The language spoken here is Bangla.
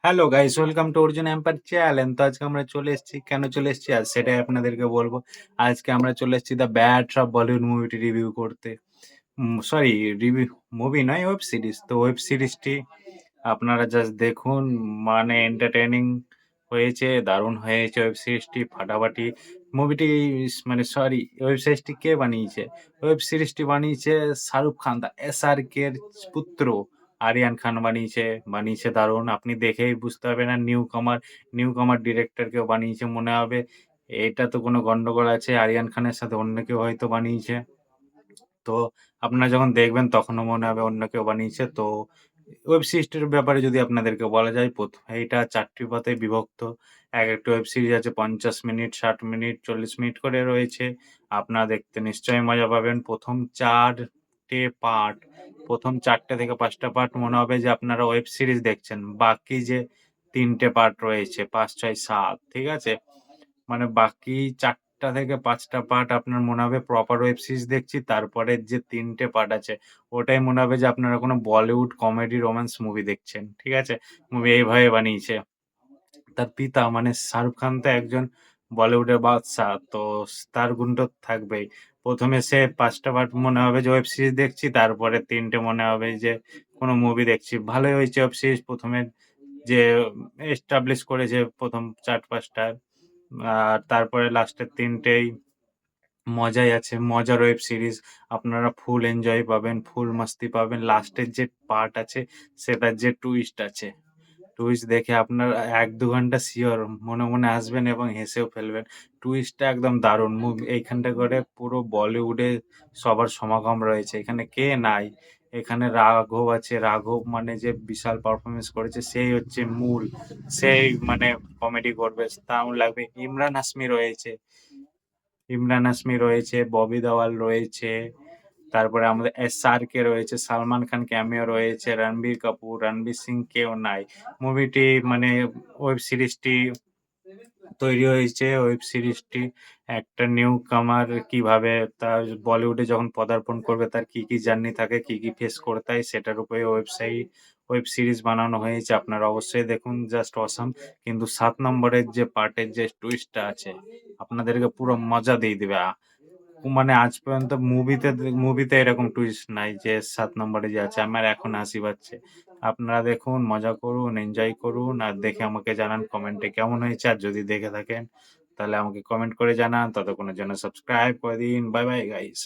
Hello guys, welcome to Arjun empire channel. তো আজকে আমরা চলে এসেছি, কেন চলে এসেছি আজ সেটাই আপনাদেরকে বলবো। আজকে আমরা চলে এসেছি দ্য ব্যাডস অফ বলিউড মুভিটি রিভিউ করতে। সরি, রিভিউ মুভি নয়, ওয়েব সিরিজ। তো ওয়েব সিরিজটি আপনারা জাস্ট দেখুন, মানে এন্টারটেইনিং হয়েছে, দারুণ হয়েছে ওয়েব সিরিজটি, ফাটাফাটি। মুভিটি মানে সরি, ওয়েব সিরিজটি কে বানিয়েছে? ওয়েব সিরিজটি বানিয়েছে শাহরুখ খান, দা SRK এর পুত্র আরিয়ান খান বানিয়েছে দারুণ। আপনি দেখেই বুঝতে পারবেন। আর নিউ কামার ডিরেক্টর কেউ বানিয়েছে মনে হবে। এটা তো কোনো গন্ডগোল আছে, আরিয়ান খানের সাথে অন্য কেউ হয়তো বানিয়েছে। তো আপনারা যখন দেখবেন তখনও মনে হবে অন্য কেউ বানিয়েছে। তো ওয়েব সিরিজটির ব্যাপারে যদি আপনাদেরকে বলা যায়, এইটা ৪টি পাতায় বিভক্ত। একেকটা ওয়েব সিরিজ আছে ৫০ মিনিট, ৬০ মিনিট, ৪০ মিনিট করে রয়েছে। আপনারা দেখতে নিশ্চয়ই মজা পাবেন। ১ম ৪টে থেকে ৫টা পার্ট মনে হবে যে আপনারা ওয়েব সিরিজ দেখছেন। বাকি যে ৩টে পার্ট রয়েছে ৫, ৬, ৭, ঠিক আছে? মানে বাকি ৪টা থেকে ৫টা পার্ট আপনার মনে হবে প্রপার ওয়েব সিরিজ দেখছি। তারপরের যে ৩টে পার্ট আছে ওটাই মনে হবে যে আপনারা কোনো বলিউড কমেডি রোমান্স মুভি দেখছেন। ঠিক আছে? মুভি এইভাবে বানিয়েছে। তার পিতা মানে শাহরুখ খান তো একজন বলিউডের বাদশা। তো তার গুণ তো থাকবেই। ১ম সে ৫টা পার্ট মনে হবে যে ওয়েব সিরিজ দেখছি, তারপরে ৩টে মনে হবে যে কোনো মুভি দেখছি। ভালোই হয়েছে ওয়েব সিরিজ। ১ম যে এস্টাবলিশ করেছে ১ম ৪-৫ টা। আর তারপরে লাস্টের ৩টেই মজাই আছে। মজার ওয়েব সিরিজ। আপনারা ফুল এনজয় পাবেন, ফুল মাস্তি পাবেন। লাস্টের যে পার্ট আছে সেটার যে টুইস্ট আছে, টুইস্ট দেখে আপনার ১-২ ঘন্টা সিওর মনে, মনে হাসবেন এবং হেসেও ফেলবেন। টুইস্টটা একদম দারুণ। এইখানটা করে পুরো বলিউডে সবার সমাগম রয়েছে। এখানে কে নাই? এখানে রাঘব আছে। রাঘব মানে যে বিশাল পারফরম্যান্স করেছে, সেই হচ্ছে মূল। সেই মানে কমেডি করবে, দারুণ লাগবে। ইমরান হাশমি রয়েছে, ববি দেওয়াল রয়েছে। তারপরে আমাদের SRK রয়েছে, সালমান খান ক্যামিও রয়েছে, রণবীর কাপুর, রণবীর সিং কেউ নাই। মুভিটি মানে ওয়েব সিরিজটি তৈরি হয়েছে। ওয়েব সিরিজটি একটা নিউ কামার কিভাবে তার বলিউডে যখন পদার্পণ করবে তার কি, কি জার্নি থাকে, কি, কি ফেস করতে হয় সেটার উপরে ওয়েব সিরিজ বানানো হয়েছে। আপনারা অবশ্যই দেখুন, জাস্ট অসাম। কিন্তু ৭ নম্বরের যে পার্টের যে টুইস্টটা আছে আপনাদেরকে পুরো মজা দিয়ে দিবে। মানে আজ পর্যন্ত মুভিতে এরকম টুইস্ট নাই যে ৭ নম্বরে যে আছে। আমার এখন হাসি পাচ্ছে। আপনারা দেখুন, মজা করুন, এনজয় করুন। আর দেখে আমাকে জানান কমেন্টে কেমন হয়েছে। আর যদি দেখে থাকেন তাহলে আমাকে কমেন্ট করে জানান। ততক্ষণের জন্য সাবস্ক্রাইব করে দিন। Bye bye guys.